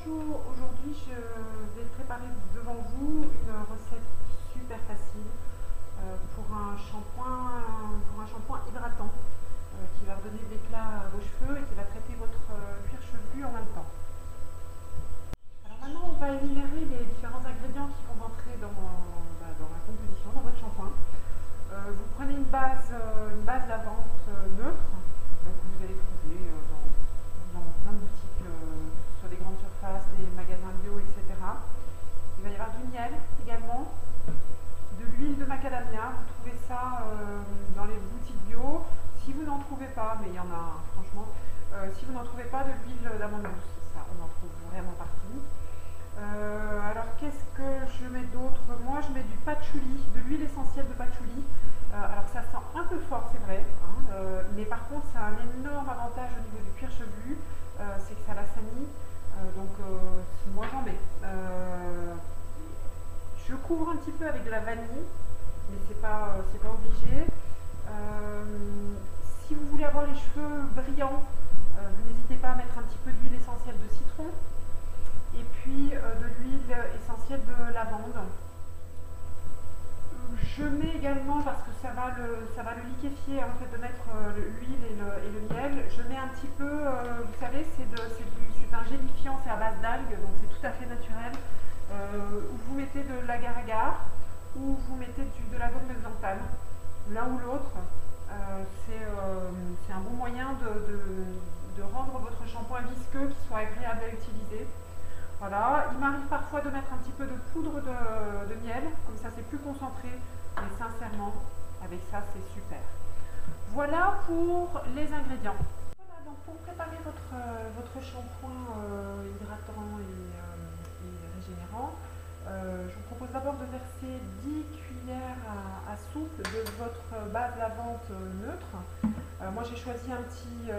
Bonjour, aujourd'hui je vais préparer devant vous une recette super facile pour un shampoing hydratant qui va redonner de l'éclat à vos cheveux et qui va traiter votre cuir chevelu en même temps. Alors maintenant on va énumérer les différents ingrédients qui vont rentrer dans la composition, dans votre shampoing. Vous prenez une base lavante neutre que vous allez trouver dans plein de boutiques, sur des grandes surfaces, des magasins bio, etc. Il va y avoir du miel également, de l'huile de macadamia. Vous trouvez ça dans les boutiques bio. Si vous n'en trouvez pas, mais il y en a franchement, si vous n'en trouvez pas, de l'huile d'amande douce, ça on en trouve vraiment partout. Alors qu'est-ce que je mets d'autre? Moi je mets du patchouli, de l'huile essentielle de patchouli. Alors ça sent un peu fort, c'est vrai, hein, mais par contre ça a un énorme avantage au niveau du cuir chevelu, c'est que ça l'assainit, moi j'en mets. Je couvre un petit peu avec de la vanille, mais c'est pas obligé. Si vous voulez avoir les cheveux brillants, vous n'hésitez pas à mettre un petit peu d'huile essentielle de citron et puis de l'huile essentielle de lavande. Je mets également, parce que ça va le liquéfier en fait de mettre l'huile et le miel, je mets un petit peu, vous savez, c'est un gélifiant, c'est à base d'algues, donc c'est tout à fait naturel. Vous mettez de l'agar-agar ou vous mettez de la gomme de xanthane, l'un ou l'autre. C'est un bon moyen de rendre votre shampoing visqueux, qui soit agréable à utiliser. Voilà, il m'arrive parfois de mettre un petit peu de poudre de miel, comme ça c'est plus concentré, mais sincèrement, avec ça c'est super. Voilà pour les ingrédients. Voilà, donc pour préparer votre shampoing hydratant et régénérant, je vous propose d'abord de verser 10 cuillères à soupe de votre base lavante neutre. Moi j'ai choisi un petit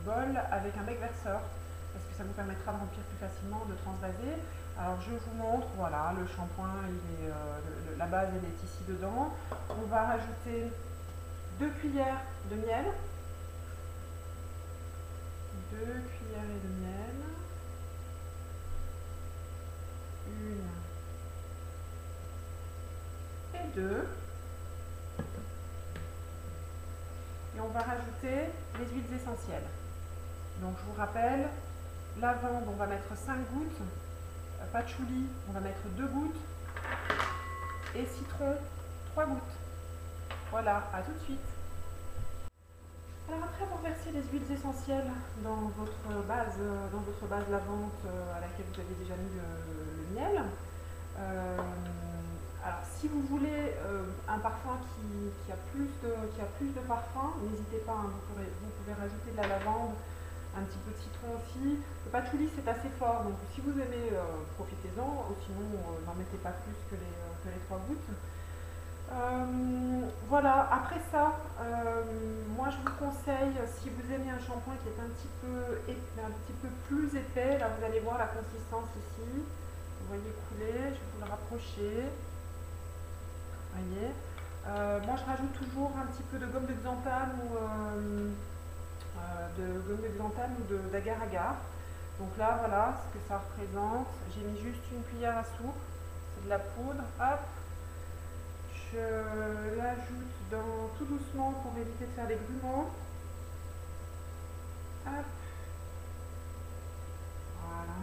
bol avec un bec verseur, parce que ça vous permettra de remplir plus facilement, de transvaser. Alors je vous montre, voilà, le shampoing, la base elle est ici dedans. On va rajouter 2 cuillères de miel, 2 cuillerées de miel, une et deux, et on va rajouter les huiles essentielles. Donc je vous rappelle, lavande on va mettre 5 gouttes, patchouli on va mettre 2 gouttes et citron 3 gouttes. Voilà, à tout de suite. Alors après avoir versé les huiles essentielles dans votre base lavante à laquelle vous avez déjà mis le miel, alors si vous voulez un parfum qui a plus de parfum, n'hésitez pas, hein, vous pouvez rajouter de la lavande, un petit peu de citron aussi. Le patchouli c'est assez fort, donc si vous aimez, profitez-en, ou sinon n'en mettez pas plus que les 3 gouttes. Voilà, après ça, moi je vous conseille, si vous aimez un shampoing qui est un petit peu plus épais, là vous allez voir la consistance ici, vous voyez couler, je vais vous le rapprocher, vous voyez. Moi je rajoute toujours un petit peu de gomme de xanthane ou d'agar-agar. Donc là voilà ce que ça représente. J'ai mis juste une cuillère à soupe, c'est de la poudre, hop. Je l'ajoute tout doucement pour éviter de faire des grumeaux. Hop. Voilà.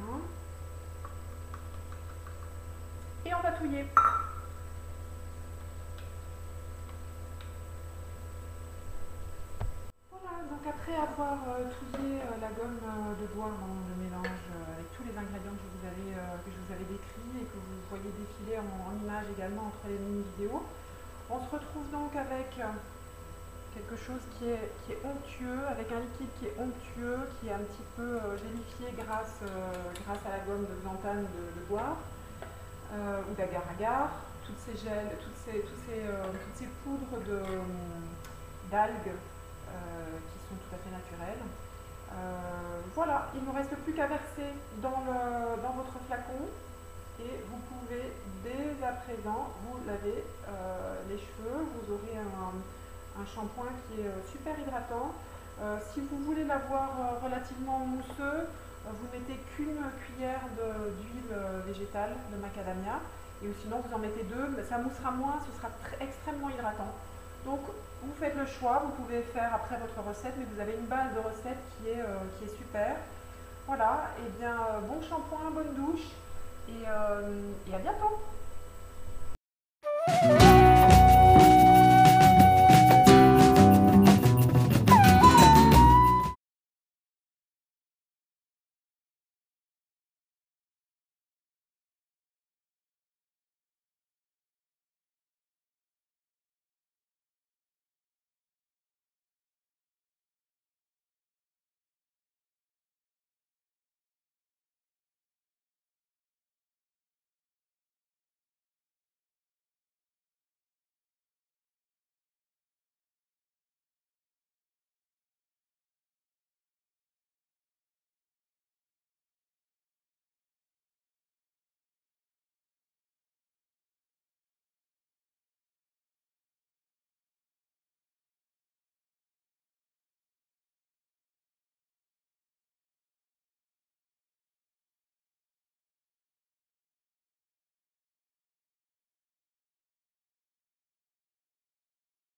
Et on va touiller. Voilà, donc après avoir touillé la gomme de bois dans le mélange avec tous les ingrédients que je vous avais décrits et que vous voyez défiler en images également entre les mini-vidéos, on se retrouve donc avec quelque chose qui est onctueux, avec un liquide qui est onctueux, qui est un petit peu gélifié grâce à la gomme de xanthane de bois ou d'agar-agar, toutes ces poudres d'algues qui sont tout à fait naturelles. Voilà, il ne me reste plus qu'à verser dans votre flacon et vous pouvez dès à présent vous laver les cheveux. Vous aurez un shampoing qui est super hydratant. Si vous voulez l'avoir relativement mousseux, vous mettez qu'une cuillère d'huile végétale de macadamia, et sinon vous en mettez deux, mais ça moussera moins, ce sera extrêmement hydratant. Donc vous faites le choix, vous pouvez faire après votre recette, mais vous avez une base de recette qui est super. Voilà, et bien bon shampoing, bonne douche, et à bientôt.